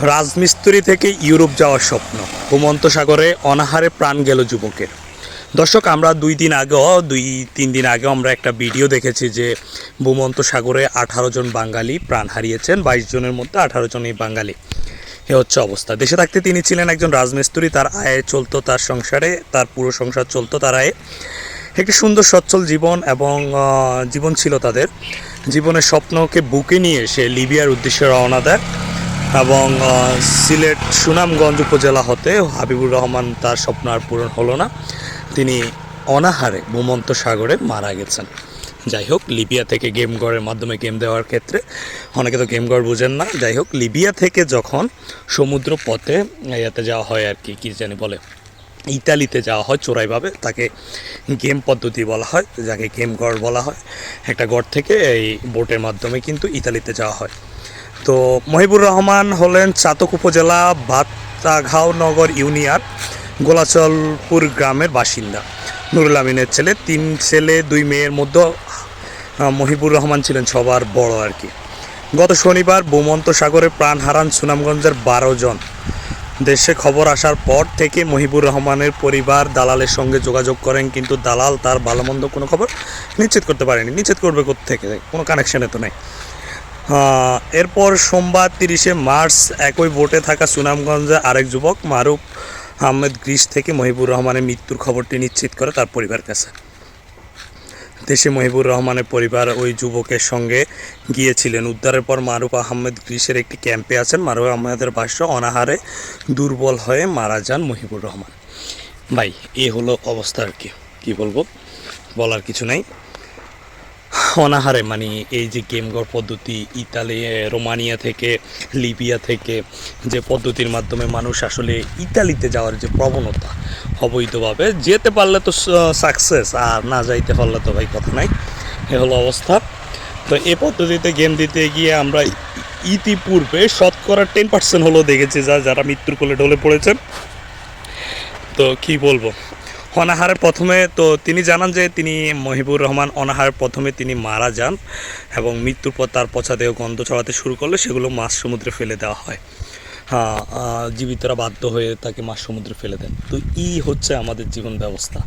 রাজমিস্ত্রি থেকে ইউরোপ যাওয়ার স্বপ্ন, ভূমধ্য সাগরে অনাহারে প্রাণ গেল যুবকের। দর্শক, আমরা 2-3 দিন আগেও আমরা একটা ভিডিও দেখেছি যে ভূমধ্য সাগরে 18 জন বাঙালি প্রাণ হারিয়েছেন। 22 জনের মধ্যে 18 জনই বাঙালি। এ হচ্ছে অবস্থা। দেশে থাকতে তিনি ছিলেন একজন রাজমিস্ত্রি, তার আয়ে চলতো, তার সংসারে, তার পুরো সংসার চলতো তার আয়ে। একটি সুন্দর সচ্ছল জীবন এবং জীবন ছিল তাদের। জীবনের স্বপ্নকে বুকে নিয়ে সে লিবিয়ার উদ্দেশ্যে রওনা দেয় এবং সিলেট সুনামগঞ্জ উপজেলা হতে হাবিবুর রহমান, তার স্বপ্ন আর পূরণ হলো না। তিনি অনাহারে ভূমধ্য সাগরে মারা গেছেন। যাই হোক, লিবিয়া থেকে গেমগড়ের মাধ্যমে গেম দেওয়ার ক্ষেত্রে অনেকে তো গেমগড় বুঝেন না। যাই হোক, লিবিয়া থেকে যখন সমুদ্র পথে ইয়াতে যাওয়া হয় আর কি জানি বলে, ইতালিতে যাওয়া হয় চোরাইভাবে, তাকে গেম পদ্ধতি বলা হয়, যাকে গেমগড় বলা হয়। একটা গড় থেকে এই বোটের মাধ্যমে কিন্তু ইতালিতে যাওয়া হয়। তো মহিবুর রহমান হলেন চাতক উপজেলা বাতাঘাও নগর ইউনিয়ন গোলাচলপুর গ্রামের বাসিন্দা, নুরুল আমিনের ছেলে। 3 ছেলে 2 মেয়ের মধ্যে মহিবুর রহমান ছিলেন সবার বড় আর কি। গত শনিবার ভূমধ্য সাগরে প্রাণ হারান সুনামগঞ্জের 12 জন। দেশে খবর আসার পর থেকে মহিবুর রহমানের পরিবার দালালের সঙ্গে যোগাযোগ করেন, কিন্তু দালাল তার ভালোমন্দ কোনো খবর নিশ্চিত করতে পারেনি। নিশ্চিত করবে কোত্থেকে? কোনো কানেকশানে তো নেই। এরপর সোমবার 30শে মার্চ একই বোটে থাকা সুনামগঞ্জে আরেক যুবক মারুফ আহমেদ গ্রিস থেকে মহিবুর রহমানের মৃত্যুর খবরটি নিশ্চিত করে তার পরিবারের কাছে। দেশে মহিবুর রহমানের পরিবার ওই যুবকের সঙ্গে গিয়েছিলেন। উদ্ধারের পর মারুফ আহমেদ গ্রিসের একটি ক্যাম্পে আছেন। মারুফ আহমেদের ভাষ্য, অনাহারে দুর্বল হয়ে মারা যান মহিবুর রহমান। ভাই, এ হলো অবস্থা আর কি বলবো, বলার কিছু নাই। অনাহারে মানে এই যে গেমগড় পদ্ধতি, ইতালি, রোমানিয়া থেকে, লিবিয়া থেকে যে পদ্ধতির মাধ্যমে মানুষ আসলে ইতালিতে যাওয়ার যে প্রবণতা, অবৈধভাবে যেতে পারলে তো সাকসেস, আর না যাইতে পারলে তো ভাই কথা নাই। এ হলো অবস্থা। তো এই পদ্ধতিতে গেম দিতে গিয়ে আমরা ইতিপূর্বে শতকরা 10% হলেও দেখেছি যারা মৃত্যুর কোলে ঢলে পড়েছেন। তো কি বলবো, অনাহারে প্রথমে তো তিনি জানান যে তিনি মহিবুর রহমান অনাহারে প্রথমে তিনি মারা যান এবং মৃত্যুর পর তার পচা দেহ গন্ধ ছড়াতে শুরু করলে সেগুলো মাছ সমুদ্রে ফেলে দেওয়া হয়। জীবিতরা বাধ্য হয়ে তাকে মাছ সমুদ্রে ফেলে দেন। তো হচ্ছে আমাদের জীবন ব্যবস্থা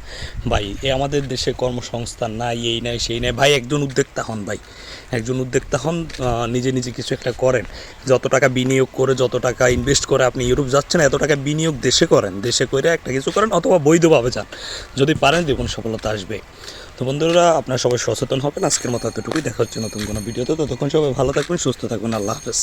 ভাই। আমাদের দেশে কর্মসংস্থান নাই, এই নাই সেই নাই ভাই। একজন উদ্যোক্তা হন ভাই, একজন উদ্যোক্তা হন, নিজে কিছু একটা করেন। যত টাকা বিনিয়োগ করে, যত টাকা ইনভেস্ট করে আপনি ইউরোপ যাচ্ছেন, এত টাকা বিনিয়োগ দেশে করেন, দেশে করে একটা কিছু করেন, অথবা বৈধভাবে যান। যদি পারেন দেখুন সফলতা আসবে। তো বন্ধুরা, আপনারা সবাই সচেতন হবেন। আজকের মতো এতটুকুই। দেখা হচ্ছে নতুন কোনো ভিডিওতে। ততক্ষণ সবাই ভালো থাকবেন, সুস্থ থাকবেন। আল্লাহ হাফেজ।